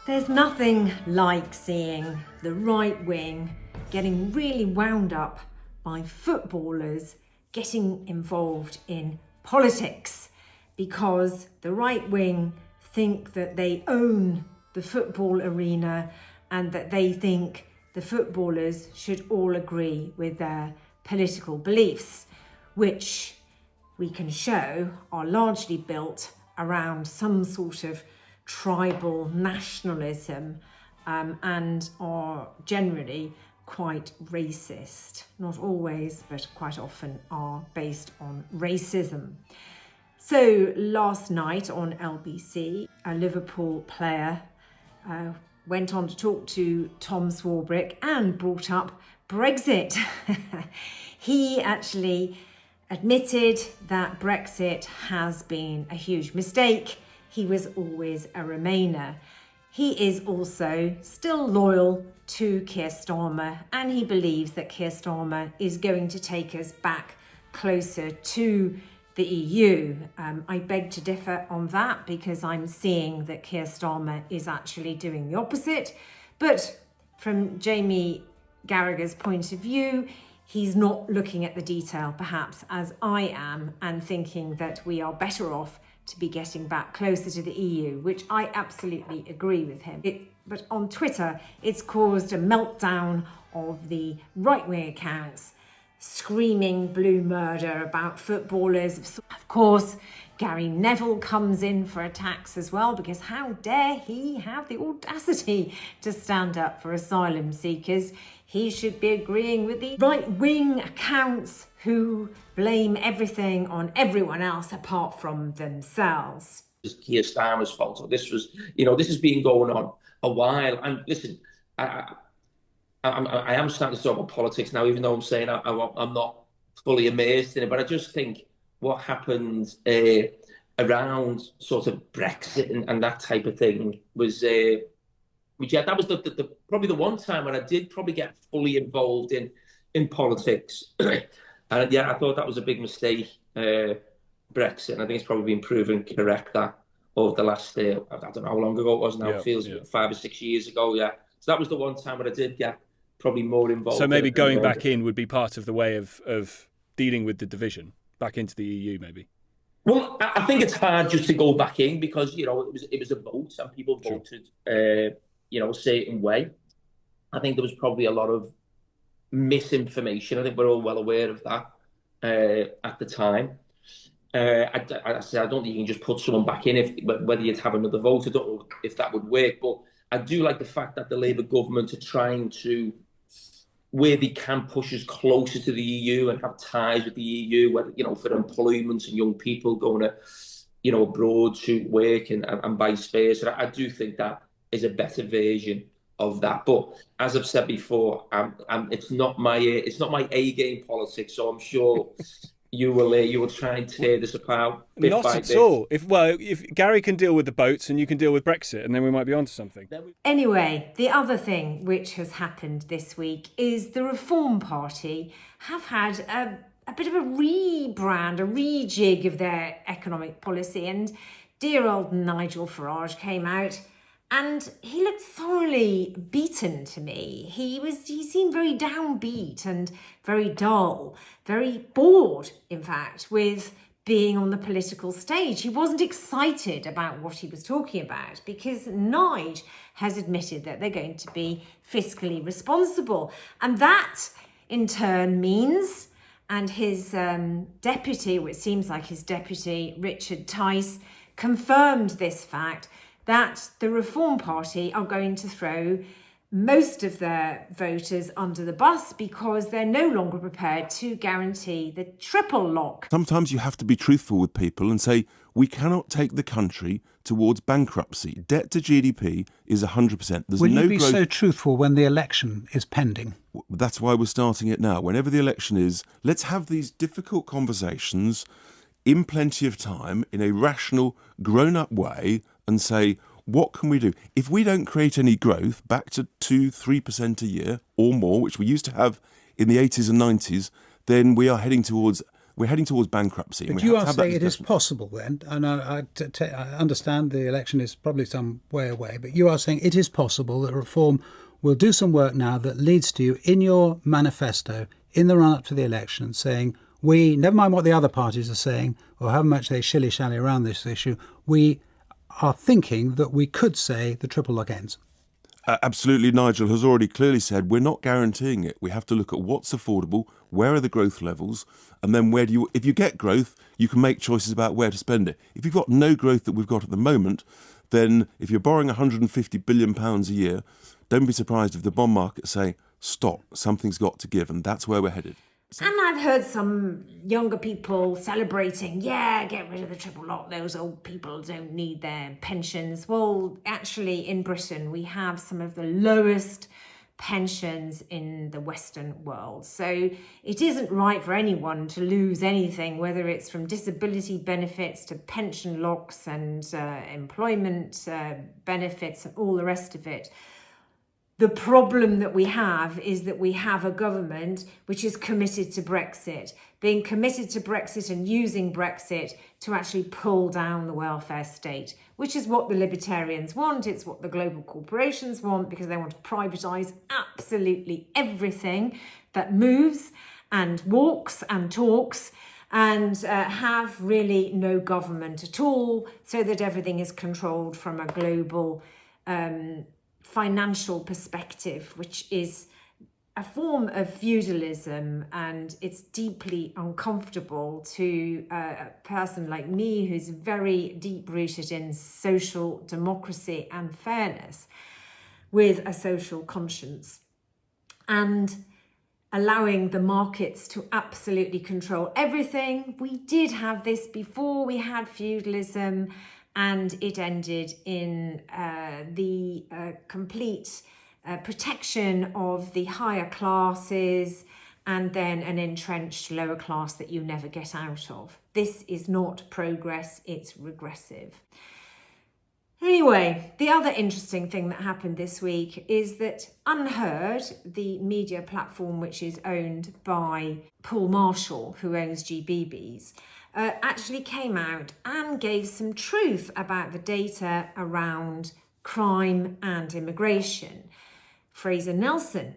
There's nothing like seeing the right wing getting really wound up by footballers getting involved in politics, because the right wing think that they own the football arena and that they think the footballers should all agree with their political beliefs, which we can show are largely built around some sort of tribal nationalism and are generally quite racist. Not always, but quite often are based on racism. So last night on LBC, a Liverpool player went on to talk to Tom Swarbrick and brought up Brexit. He actually admitted that Brexit has been a huge mistake. He was always a Remainer. He is also still loyal to Keir Starmer, and he believes that Keir Starmer is going to take us back closer to the EU. I beg to differ on that, because I'm seeing that Keir Starmer is actually doing the opposite. But from Jamie Carragher's point of view, he's not looking at the detail perhaps as I am, and thinking that we are better off to be getting back closer to the EU, which I absolutely agree with him. But on Twitter, it's caused a meltdown of the right-wing accounts screaming blue murder about footballers. Of course, Gary Neville comes in for attacks as well, because how dare he have the audacity to stand up for asylum seekers? He should be agreeing with the right-wing accounts who blame everything on everyone else apart from themselves. It's Keir Starmer's fault. So this has been going on a while. And listen, I am starting to talk about politics now, even though I'm saying I'm not fully immersed in it. But I just think what happened around sort of Brexit and that type of thing was, that was the probably the one time when I did probably get fully involved in politics. And yeah, I thought that was a big mistake, Brexit. And I think it's probably been proven correct that over the last, I don't know how long ago it was now, it feels 5 or 6 years ago, yeah. So that was the one time when I did get probably more involved. So maybe going back in would be part of the way of dealing with the division, back into the EU maybe? Well, I think it's hard just to go back in, because, it was a vote and people voted, a certain way. I think there was probably a lot of misinformation. I think we're all well aware of that at the time. I don't think you can just put someone back in whether you'd have another vote. I don't know if that would work, but I do like the fact that the Labour government are trying to, where they can, push us closer to the EU and have ties with the EU, whether, for employment and young people going to, abroad to work and vice versa. I do think that is a better version of that. But as I've said before, it's not my A game politics. So I'm sure you will try and tear this apart. Not at all. If Gary can deal with the boats and you can deal with Brexit, and then we might be onto something. Anyway, the other thing which has happened this week is the Reform Party have had a bit of a rebrand, a rejig of their economic policy, and dear old Nigel Farage came out and he looked thoroughly beaten to me. He seemed very downbeat and very dull, very bored, in fact, with being on the political stage. He wasn't excited about what he was talking about, because Nige has admitted that they're going to be fiscally responsible. And that, in turn, means, and his deputy, or it seems like his deputy, Richard Tice, confirmed this fact, that the Reform Party are going to throw most of their voters under the bus, because they're no longer prepared to guarantee the triple lock. Sometimes you have to be truthful with people and say, we cannot take the country towards bankruptcy. Debt to GDP is 100%. Will you be so truthful when the election is pending? That's why we're starting it now. Whenever the election is, let's have these difficult conversations in plenty of time, in a rational, grown-up way, and say, what can we do? If we don't create any growth back to 2-3% a year or more, which we used to have in the 80s and 90s, then we are heading towards we're heading towards bankruptcy. But you are saying it is possible then, and I understand the election is probably some way away, but you are saying it is possible that reform will do some work now that leads to you in your manifesto, in the run-up to the election, saying, we, never mind what the other parties are saying, or how much they shilly-shally around this issue, we are thinking that we could say the triple lock ends. Absolutely. Nigel has already clearly said we're not guaranteeing it. We have to look at what's affordable, where are the growth levels, and then if you get growth, you can make choices about where to spend it. If you've got no growth that we've got at the moment, then if you're borrowing £150 billion a year, don't be surprised if the bond market say, stop, something's got to give, and that's where we're headed. And I've heard some younger people celebrating, yeah, get rid of the triple lock, those old people don't need their pensions. Well, actually, in Britain, we have some of the lowest pensions in the Western world. So it isn't right for anyone to lose anything, whether it's from disability benefits to pension locks and employment benefits and all the rest of it. The problem that we have is that we have a government which is committed to Brexit, being committed to Brexit and using Brexit to actually pull down the welfare state, which is what the libertarians want. It's what the global corporations want, because they want to privatise absolutely everything that moves and walks and talks, and have really no government at all, so that everything is controlled from a global financial perspective, which is a form of feudalism, and it's deeply uncomfortable to a person like me who's very deep-rooted in social democracy and fairness with a social conscience, and allowing the markets to absolutely control everything. We did have this before we had feudalism, and it ended in the complete protection of the higher classes, and then an entrenched lower class that you never get out of. This is not progress, it's regressive. Anyway, the other interesting thing that happened this week is that UnHerd, the media platform which is owned by Paul Marshall, who owns GBB's, actually came out and gave some truth about the data around crime and immigration. Fraser Nelson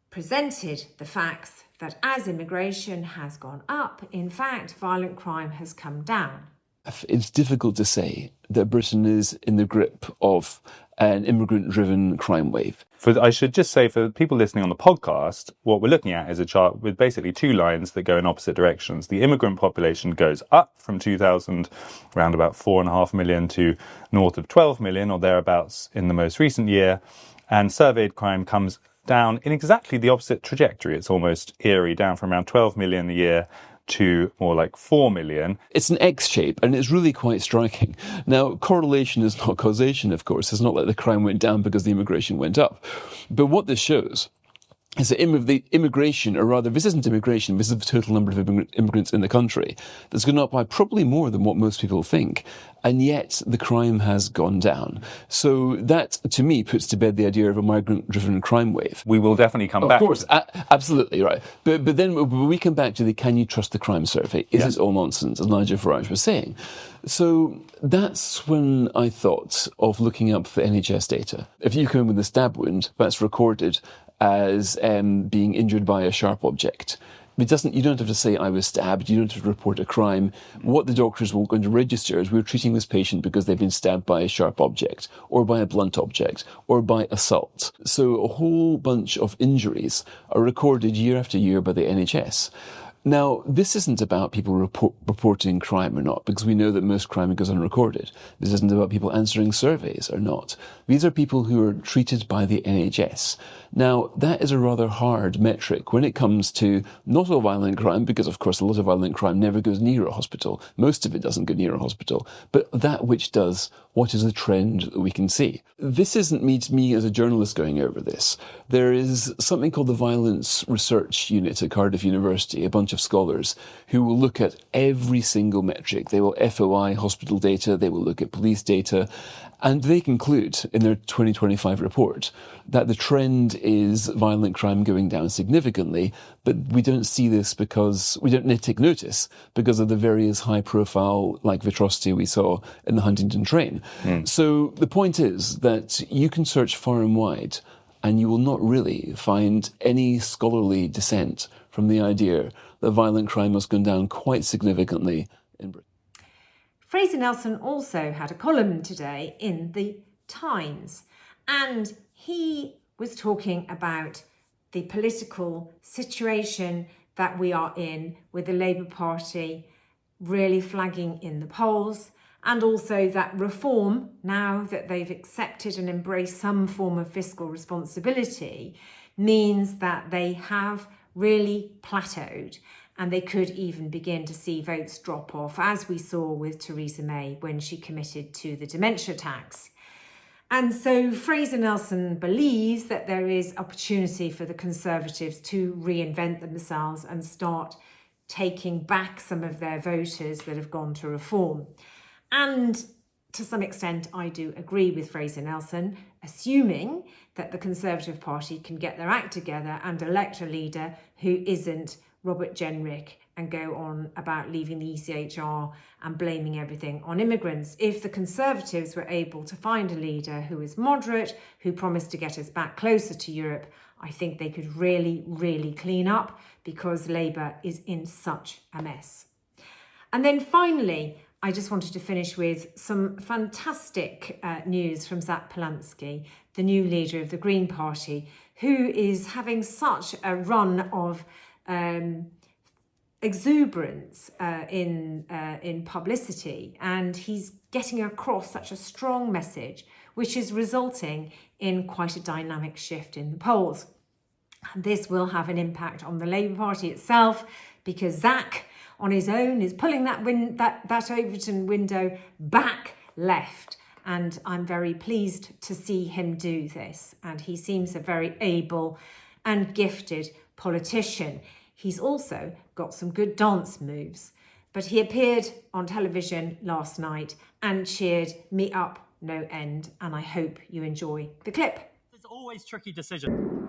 presented the facts that as immigration has gone up, in fact, violent crime has come down. It's difficult to say that Britain is in the grip of an immigrant-driven crime wave. I should just say, for people listening on the podcast, what we're looking at is a chart with basically two lines that go in opposite directions. The immigrant population goes up from 2000, around about 4.5 million, to north of 12 million or thereabouts in the most recent year. And surveyed crime comes down in exactly the opposite trajectory. It's almost eerie, down from around 12 million a year to more like 4 million. It's an X shape, and it's really quite striking. Now, correlation is not causation, of course. It's not like the crime went down because the immigration went up. But what this shows is that the immigration, or rather, this isn't immigration, this is the total number of immigrants in the country, that's gone up by probably more than what most people think. And yet the crime has gone down. So that, to me, puts to bed the idea of a migrant-driven crime wave. We will definitely come back. Of course, absolutely, right. But then we come back to the can you trust the crime survey? Is it all nonsense, as Nigel Farage was saying? So that's when I thought of looking up the NHS data. If you come in with a stab wound, that's recorded as being injured by a sharp object. You don't have to say I was stabbed, you don't have to report a crime. What the doctors will going to register is we're treating this patient because they've been stabbed by a sharp object, or by a blunt object, or by assault. So a whole bunch of injuries are recorded year after year by the NHS. Now, this isn't about people reporting crime or not, because we know that most crime goes unrecorded. This isn't about people answering surveys or not. These are people who are treated by the NHS. Now, that is a rather hard metric when it comes to not all violent crime, because, of course, a lot of violent crime never goes near a hospital. Most of it doesn't go near a hospital. But that which does What is the trend that we can see? This isn't me as a journalist going over this. There is something called the Violence Research Unit at Cardiff University, a bunch of scholars who will look at every single metric. They will FOI hospital data, they will look at police data, and they conclude in their 2025 report that the trend is violent crime going down significantly, but we don't see this because we don't take notice because of the various high-profile, like atrocity we saw in the Huntingdon train. So the point is that you can search far and wide, and you will not really find any scholarly dissent from the idea that violent crime has gone down quite significantly in Britain. Fraser Nelson also had a column today in the Times, and he was talking about the political situation that we are in with the Labour Party really flagging in the polls, and also that reform, now that they've accepted and embraced some form of fiscal responsibility, means that they have really plateaued, and they could even begin to see votes drop off, as we saw with Theresa May when she committed to the dementia tax. And so Fraser Nelson believes that there is opportunity for the Conservatives to reinvent themselves and start taking back some of their voters that have gone to reform. And to some extent, I do agree with Fraser Nelson, assuming that the Conservative Party can get their act together and elect a leader who isn't Robert Jenrick and go on about leaving the ECHR and blaming everything on immigrants. If the Conservatives were able to find a leader who is moderate, who promised to get us back closer to Europe, I think they could really, really clean up, because Labour is in such a mess. And then finally, I just wanted to finish with some fantastic news from Zack Polanski, the new leader of the Green Party, who is having such a run of exuberance in publicity, and he's getting across such a strong message, which is resulting in quite a dynamic shift in the polls. And this will have an impact on the Labour Party itself, because Zack on his own is pulling that Overton window back left, and I'm very pleased to see him do this, and he seems a very able and gifted politician. He's also got some good dance moves, but he appeared on television last night and cheered me up no end, and I hope you enjoy the clip. It's always tricky decision.